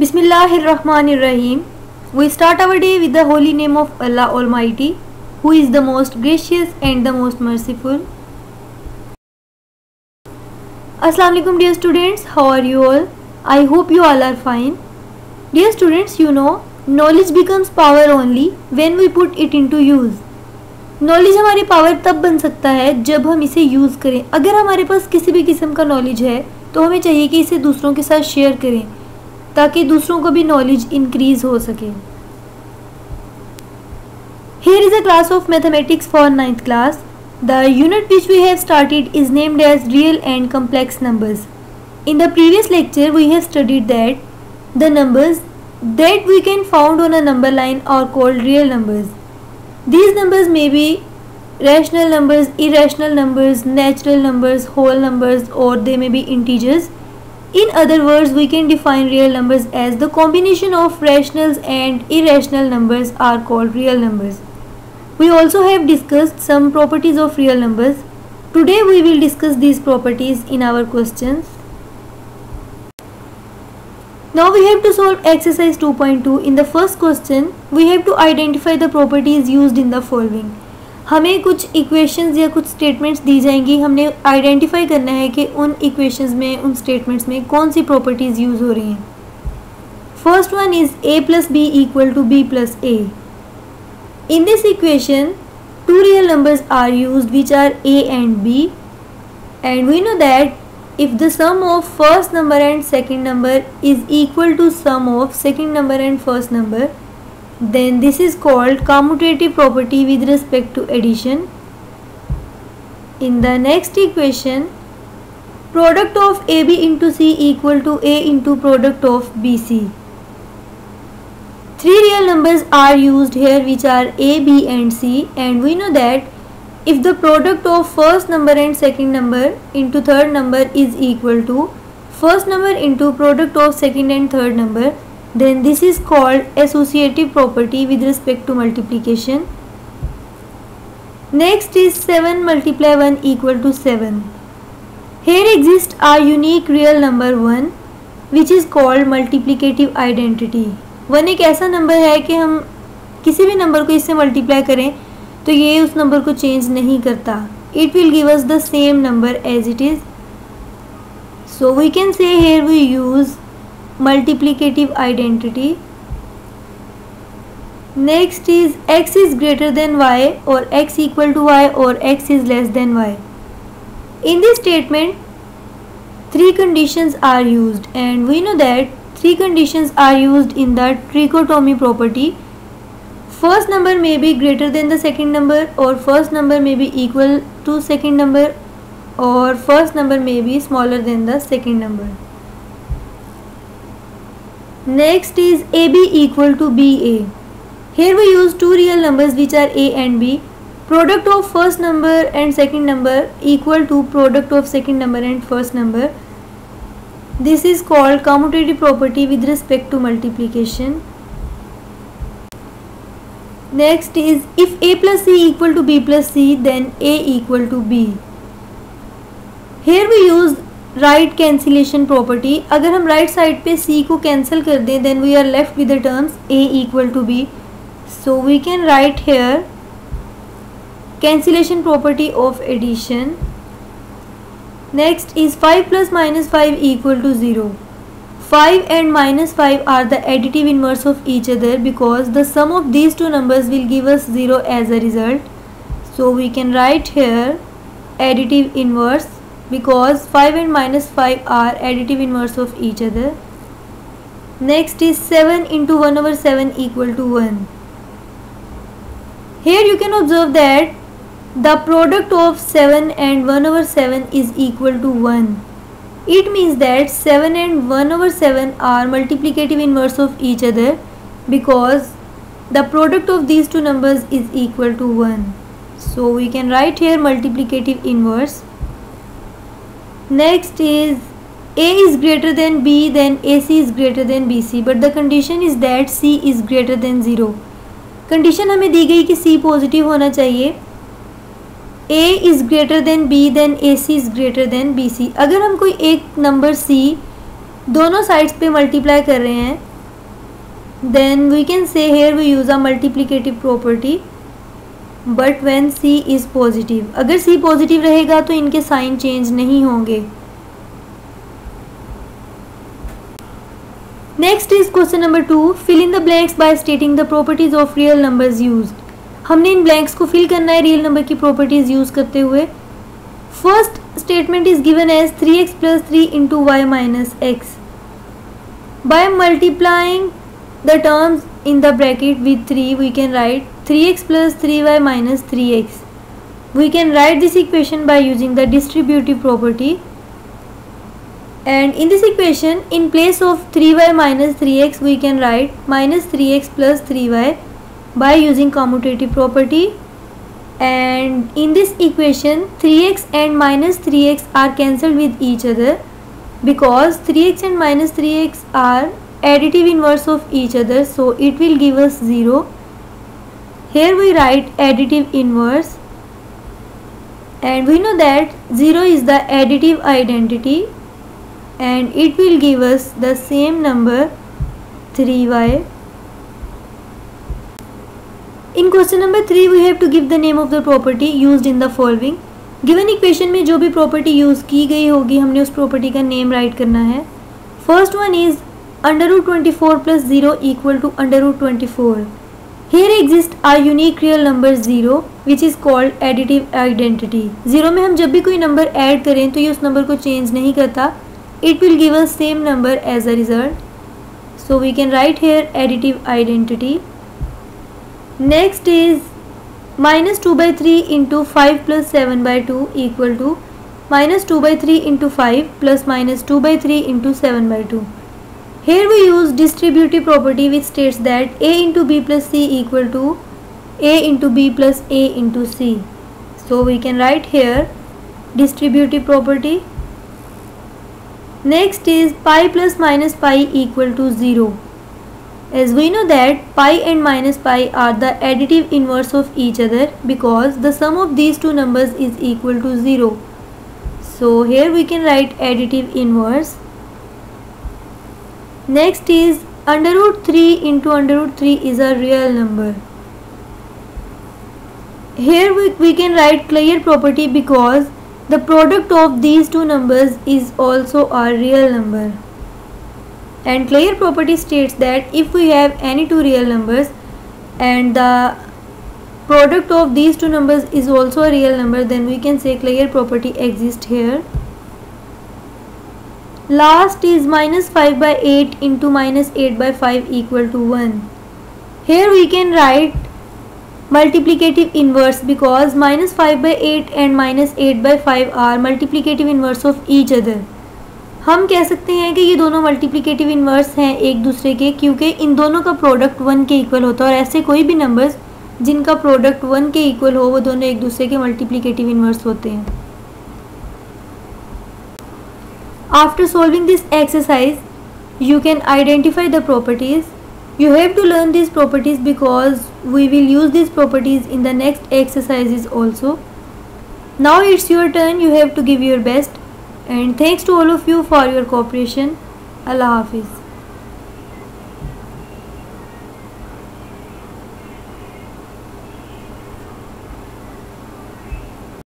Bismillahirrahmanirrahim. We start our day with the holy name of Allah Almighty, who is the most gracious and the most merciful. Assalamu alaikum dear students, how are you all? I hope you all are fine. Dear students, you know, knowledge becomes power only when we put it into use. Knowledge हमारी power तब बन सकता है जब हम इसे use करें. अगर हमारे पास किसी भी किस्म का नॉलेज है तो हमें चाहिए कि इसे दूसरों के साथ शेयर करें ताकि दूसरों को भी नॉलेज इंक्रीज हो सके. Here is a class of mathematics for 9th class. The unit which we have started is named as real and complex numbers. In the previous lecture we have studied that the numbers that we can found on a number line are called real numbers. These numbers may be rational numbers, irrational numbers, natural numbers, whole numbers, or they may be integers. In other words, we can define real numbers as the combination of rationals and irrational numbers are called real numbers. We also have discussed some properties of real numbers. Today we will discuss these properties in our questions. Now we have to solve exercise 2.2. In the first question, we have to identify the properties used in the following. हमें कुछ equations या कुछ statements दी जाएंगी. हमने identify करना है कि उन इक्वेशंस में, उन स्टेटमेंट्स में कौन सी प्रॉपर्टीज़ यूज़ हो रही हैं. First one is a plus B equal to b plus a. In this equation, two real numbers are used which are a and b, and we know that if the sum of first number and second number is equal to sum of second number and first number, then this is called commutative property with respect to addition. In the next equation, product of AB into C equal to A into product of BC. Three real numbers are used here which are A, B and C, and we know that if the product of first number and second number into third number is equal to first number into product of second and third number, then this is called associative property with respect to multiplication. Next is 7 multiply 1 equal to 7. Here exists a unique real number 1 which is called multiplicative identity. 1 एक ऐसा number है कि हम किसी भी number को इससे multiply करें तो ये उस नंबर को चेंज नहीं करता. It will give us the same number as it is. So we can say here we use multiplicative identity. Next is x is greater than y or x equal to y or x is less than y. In this statement, three conditions are used, and we know that three conditions are used in the trichotomy property. First number may be greater than the second number, or first number may be equal to second number, or first number may be smaller than the second number. Next is AB equal to BA. Here we use two real numbers which are A and B. Product of first number and second number equal to product of second number and first number. This is called commutative property with respect to multiplication. Next is if A plus C equal to B plus C, then A equal to B. Here we use right cancellation property. अगर हम right side पे C को cancel कर दें then we are left with the terms A equal to B. So we can write here cancellation property of addition. Next is 5 plus minus 5 equal to 0. 5 and minus 5 are the additive inverse of each other because the sum of these two numbers will give us 0 as a result. So we can write here additive inverse because 5 and minus 5 are additive inverse of each other. Next is 7 into 1 over 7 equal to 1. Here you can observe that the product of 7 and 1 over 7 is equal to 1. It means that 7 and 1 over 7 are multiplicative inverse of each other because the product of these two numbers is equal to 1. So we can write here multiplicative inverse. Next is A is greater than B, then AC is greater than BC, but the condition is that C is greater than 0. Condition हमें दी गई कि C positive होना चाहिए. A is greater than B, then AC is greater than BC. अगर हम कोई एक number C दोनों साइड्स पे मल्टीप्लाई कर रहे हैं then we can say here we use a multiplicative property, but when C is positive. अगर C पॉजिटिव रहेगा तो इनके साइन चेंज नहीं होंगे. Next is question number 2. Fill in the blanks by stating the properties of real numbers used. हमने इन blanks को fill करना है रियल नंबर की प्रॉपर्टीज यूज करते हुए. First statement is given as 3x plus 3 into y minus x. By multiplying the terms in the bracket with 3, we can write 3x plus 3y minus 3x. We can write this equation by using the distributive property. And in this equation, in place of 3y minus 3x, we can write minus 3x plus 3y by using commutative property. And in this equation, 3x and minus 3x are cancelled with each other, because 3x and minus 3x are additive inverse of each other, so it will give us 0. Here we write additive inverse, and we know that 0 is the additive identity, and it will give us the same number 3y. In question number 3, we have to give the name of the property used in the following. Given equation में जो भी property use की गई होगी हमने उस property का name write करना है. First one is under root 24 plus 0 equal to under root 24. Here exists a unique real number 0 which is called additive identity. 0 में हम जब भी कोई number add करें तो ये उस number को change नहीं करता. It will give us same number as a result. So we can write here additive identity. Next is minus 2 by 3 into 5 plus 7 by 2 equal to minus 2 by 3 into 5 plus minus 2 by 3 into 7 by 2. Here we use distributive property which states that a into b plus c equal to a into b plus a into c. So we can write here distributive property. Next is pi plus minus pi equal to 0. As we know that pi and minus pi are the additive inverse of each other, because the sum of these two numbers is equal to 0. So here we can write additive inverse. Next is under root 3 into under root 3 is a real number. Here we can write clear property, because the product of these two numbers is also a real number. And clear property states that if we have any two real numbers and the product of these two numbers is also a real number, then we can say clear property exists here. Last is minus 5 by 8 into minus 8 by 5 equal to 1. Here we can write multiplicative inverse, because minus 5 by 8 and minus 8 by 5 are multiplicative inverse of each other. हम कह सकते हैं कि ये दोनों multiplicative inverse हैं एक दूसरे के, क्योंकि इन दोनों का प्रोडक्ट 1 के इक्वल होता है, और ऐसे कोई भी नंबर्स जिनका प्रोडक्ट 1 के इक्वल हो वो दोनों एक दूसरे के मल्टीप्लिकेटिव इन्वर्स होते हैं. After solving this exercise you can identify the properties. You have to learn these properties because we will use these properties in the next exercises also. Now it's your turn, you have to give your best. And thanks to all of you for your cooperation. Allah Hafiz.